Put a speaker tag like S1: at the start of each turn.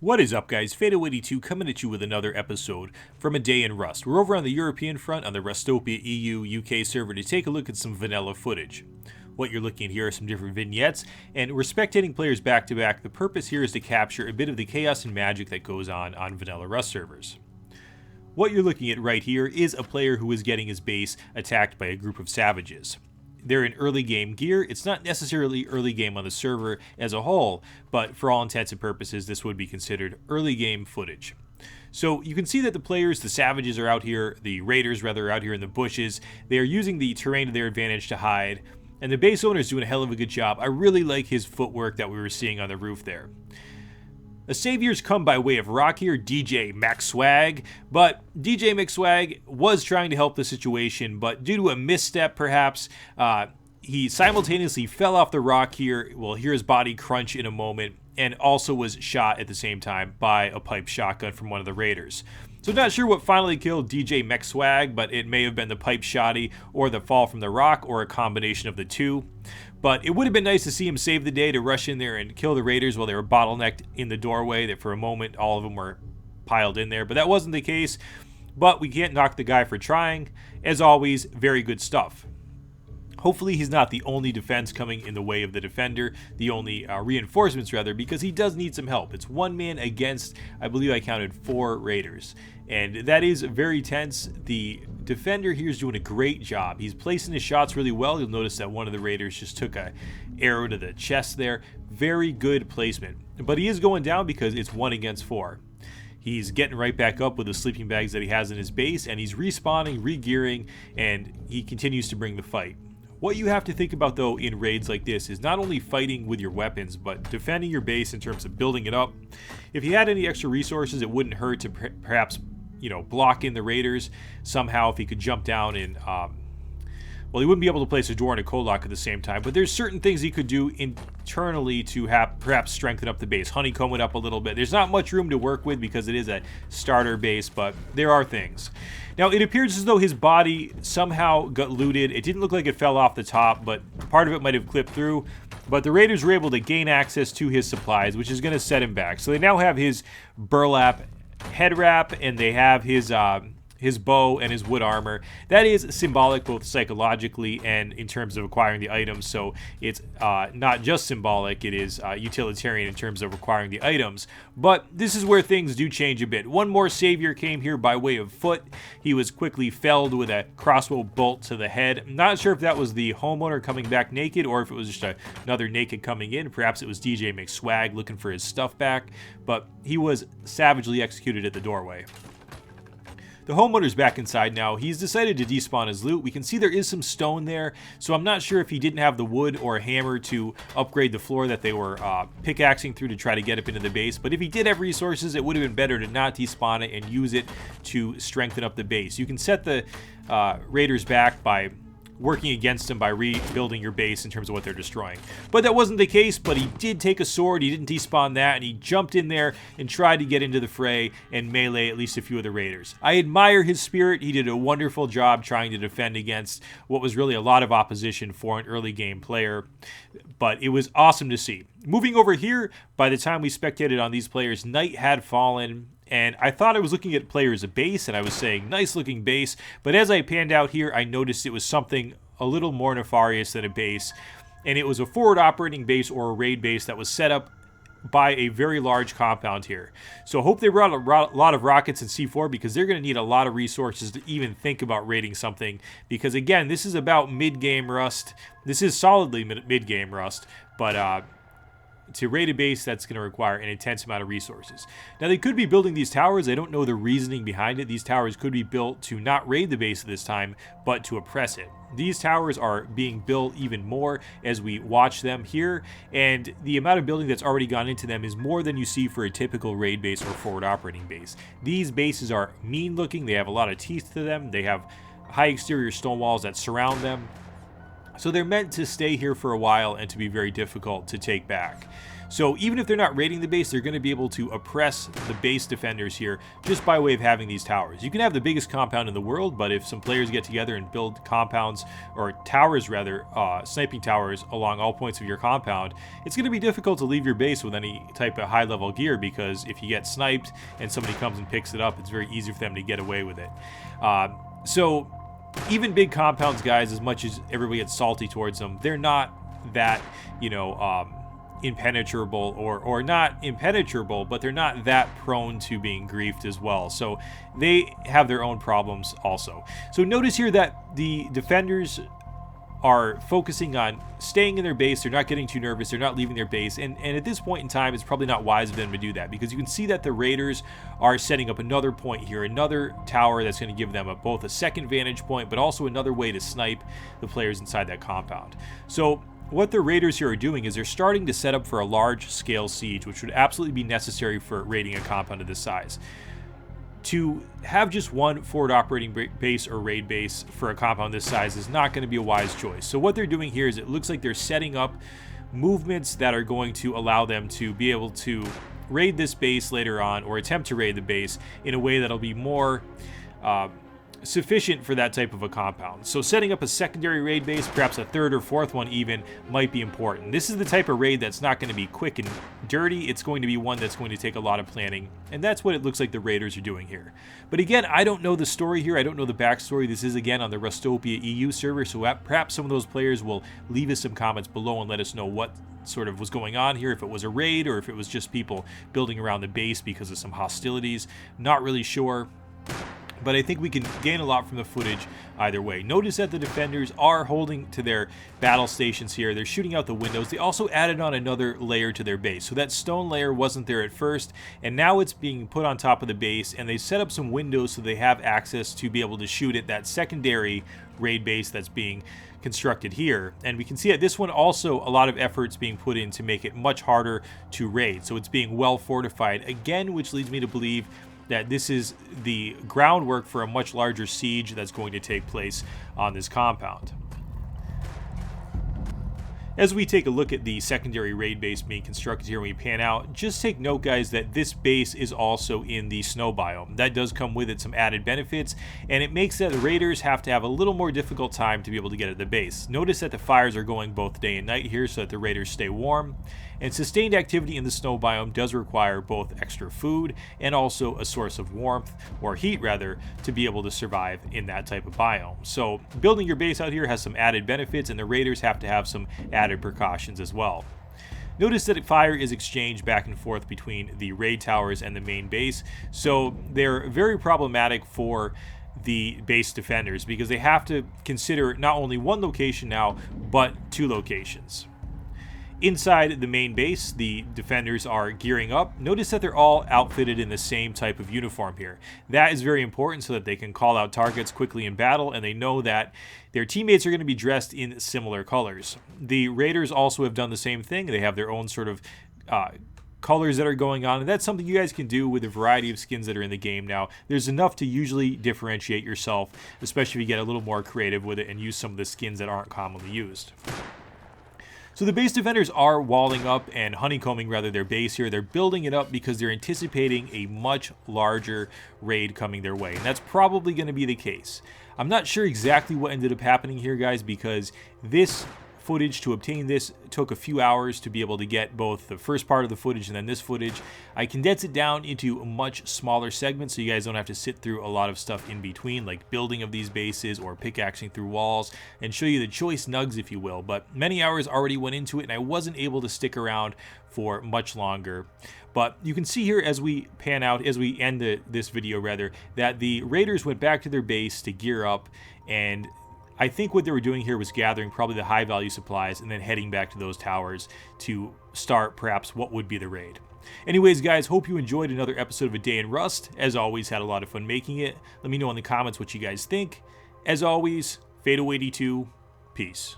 S1: What is up, guys? Fadeaway82 coming at you with another episode from A Day in Rust. We're over on the European front on the Rustopia EU UK server to take a look at some vanilla footage. What you're looking at here are some different vignettes, and we're spectating players back to back. The purpose here is to capture a bit of the chaos and magic that goes on vanilla Rust servers. What you're looking at right here is a player who is getting his base attacked by a group of savages. They're in early game gear. It's not necessarily early game on the server as a whole, but for all intents and purposes, this would be considered early game footage. So you can see that the savages are out here, the raiders rather, are out here in the bushes. They are using the terrain to their advantage to hide, and the base owner is doing a hell of a good job. I really like his footwork that we were seeing on the roof there. The saviors come by way of rock here, DJ McSwag, but DJ McSwag was trying to help the situation, but due to a misstep perhaps, he simultaneously fell off the rock here. We'll hear his body crunch in a moment, and also was shot at the same time by a pipe shotgun from one of the raiders. So not sure what finally killed DJ McSwag, but it may have been the pipe shotty or the fall from the rock or a combination of the two. But it would have been nice to see him save the day to rush in there and kill the raiders while they were bottlenecked in the doorway. That for a moment all of them were piled in there, but that wasn't the case. But we can't knock the guy for trying. As always, very good stuff. Hopefully he's not the only defense coming in the way of the defender, the only reinforcements rather, because he does need some help. It's one man against, I believe I counted 4 raiders, and that is very tense. The defender here is doing a great job. He's placing his shots really well. You'll notice that one of the raiders just took a arrow to the chest there. Very good placement, but he is going down because it's 1 against 4. He's getting right back up with the sleeping bags that he has in his base, and he's respawning, re-gearing, and he continues to bring the fight. What you have to think about, though, in raids like this is not only fighting with your weapons, but defending your base in terms of building it up. If you had any extra resources, it wouldn't hurt to perhaps, block in the raiders somehow. If he could jump down and, well, he wouldn't be able to place a door and a Kolak at the same time, but there's certain things he could do internally to perhaps strengthen up the base, honeycomb it up a little bit. There's not much room to work with because it is a starter base, but there are things. Now, it appears as though his body somehow got looted. It didn't look like it fell off the top, but part of it might have clipped through. But the raiders were able to gain access to his supplies, which is going to set him back. So they now have his burlap head wrap, and they have his bow and his wood armor. That is symbolic both psychologically and in terms of acquiring the items. So it's not just symbolic, it is utilitarian in terms of acquiring the items. But this is where things do change a bit. One more savior came here by way of foot. He was quickly felled with a crossbow bolt to the head. I'm not sure if that was the homeowner coming back naked or if it was just another naked coming in. Perhaps it was DJ McSwag looking for his stuff back. But he was savagely executed at the doorway. The homeowner's back inside now. He's decided to despawn his loot. We can see there is some stone there, so I'm not sure if he didn't have the wood or a hammer to upgrade the floor that they were pickaxing through to try to get up into the base. But if he did have resources, it would have been better to not despawn it and use it to strengthen up the base. You can set the raiders back by working against them by rebuilding your base in terms of what they're destroying. But that wasn't the case, but he did take a sword, he didn't despawn that, and he jumped in there and tried to get into the fray and melee at least a few of the raiders. I admire his spirit. He did a wonderful job trying to defend against what was really a lot of opposition for an early game player, but it was awesome to see. Moving over here, by the time we spectated on these players, night had fallen. And I thought I was looking at players a base, and I was saying, nice looking base. But as I panned out here, I noticed it was something a little more nefarious than a base. And it was a forward operating base or a raid base that was set up by a very large compound here. So I hope they brought a lot of rockets and C4 because they're going to need a lot of resources to even think about raiding something. Because again, this is about mid-game Rust. This is solidly mid-game Rust. But to raid a base, that's going to require an intense amount of resources. Now, they could be building these towers. I don't know the reasoning behind it. These towers could be built to not raid the base at this time, but to oppress it. These towers are being built even more as we watch them here, and the amount of building that's already gone into them is more than you see for a typical raid base or forward operating base. These bases are mean looking. They have a lot of teeth to them. They have high exterior stone walls that surround them. So they're meant to stay here for a while and to be very difficult to take back. So even if they're not raiding the base, they're going to be able to oppress the base defenders here just by way of having these towers. You can have the biggest compound in the world, but if some players get together and build compounds, or towers rather, sniping towers along all points of your compound, it's going to be difficult to leave your base with any type of high level gear, because if you get sniped and somebody comes and picks it up, it's very easy for them to get away with it. So even big compounds, guys, as much as everybody gets salty towards them, they're not that, you know, impenetrable, or not impenetrable, but they're not that prone to being griefed as well. So they have their own problems also. So notice here that the defenders are focusing on staying in their base. They're not getting too nervous. They're not leaving their base. And at this point in time, it's probably not wise of them to do that, because you can see that the raiders are setting up another point here, another tower that's going to give them both a second vantage point, but also another way to snipe the players inside that compound. So what the raiders here are doing is they're starting to set up for a large scale siege, which would absolutely be necessary for raiding a compound of this size. To have just one forward operating base or raid base for a compound this size is not going to be a wise choice. So what they're doing here is, it looks like they're setting up movements that are going to allow them to be able to raid this base later on, or attempt to raid the base in a way that'll be more sufficient for that type of a compound. So setting up a secondary raid base, perhaps a third or fourth one even, might be important. This is the type of raid that's not going to be quick and dirty. It's going to be one that's going to take a lot of planning, and that's what it looks like the raiders are doing here. But again, I don't know the story here. I don't know the backstory. This is again on the Rustopia EU server, so perhaps some of those players will leave us some comments below and let us know what sort of was going on here, if it was a raid or if it was just people building around the base because of some hostilities. Not really sure, but I think we can gain a lot from the footage either way. Notice that the defenders are holding to their battle stations here. They're shooting out the windows. They also added on another layer to their base. So that stone layer wasn't there at first, and now it's being put on top of the base, and they set up some windows so they have access to be able to shoot at that secondary raid base that's being constructed here. And we can see that this one also, a lot of efforts being put in to make it much harder to raid. So it's being well fortified again, which leads me to believe that this is the groundwork for a much larger siege that's going to take place on this compound. As we take a look at the secondary raid base being constructed here, when we pan out, just take note, guys, that this base is also in the snow biome. That does come with it some added benefits, and it makes that the raiders have to have a little more difficult time to be able to get at the base. Notice that the fires are going both day and night here so that the raiders stay warm, and sustained activity in the snow biome does require both extra food and also a source of warmth, or heat rather, to be able to survive in that type of biome. So building your base out here has some added benefits, and the raiders have to have some added precautions as well. Notice that fire is exchanged back and forth between the raid towers and the main base, so they're very problematic for the base defenders, because they have to consider not only one location now, but two locations. Inside the main base, the defenders are gearing up. Notice that they're all outfitted in the same type of uniform here. That is very important so that they can call out targets quickly in battle, and they know that their teammates are going to be dressed in similar colors. The raiders also have done the same thing. They have their own sort of colors that are going on, and that's something you guys can do with a variety of skins that are in the game now. There's enough to usually differentiate yourself, especially if you get a little more creative with it and use some of the skins that aren't commonly used. So the base defenders are walling up and honeycombing rather their base here. They're building it up because they're anticipating a much larger raid coming their way, and that's probably going to be the case. I'm not sure exactly what ended up happening here, guys, because this footage, to obtain this, took a few hours to be able to get both the first part of the footage and then this footage. I condensed it down into much smaller segments so you guys don't have to sit through a lot of stuff in between, like building of these bases or pickaxing through walls, and show you the choice nugs, if you will. But many hours already went into it, and I wasn't able to stick around for much longer. But you can see here as we pan out, as we end this video rather, that the raiders went back to their base to gear up, and I think what they were doing here was gathering probably the high value supplies and then heading back to those towers to start perhaps what would be the raid. Anyways, guys, hope you enjoyed another episode of A Day in Rust. As always, had a lot of fun making it. Let me know in the comments what you guys think. As always, Fadeaway82, peace.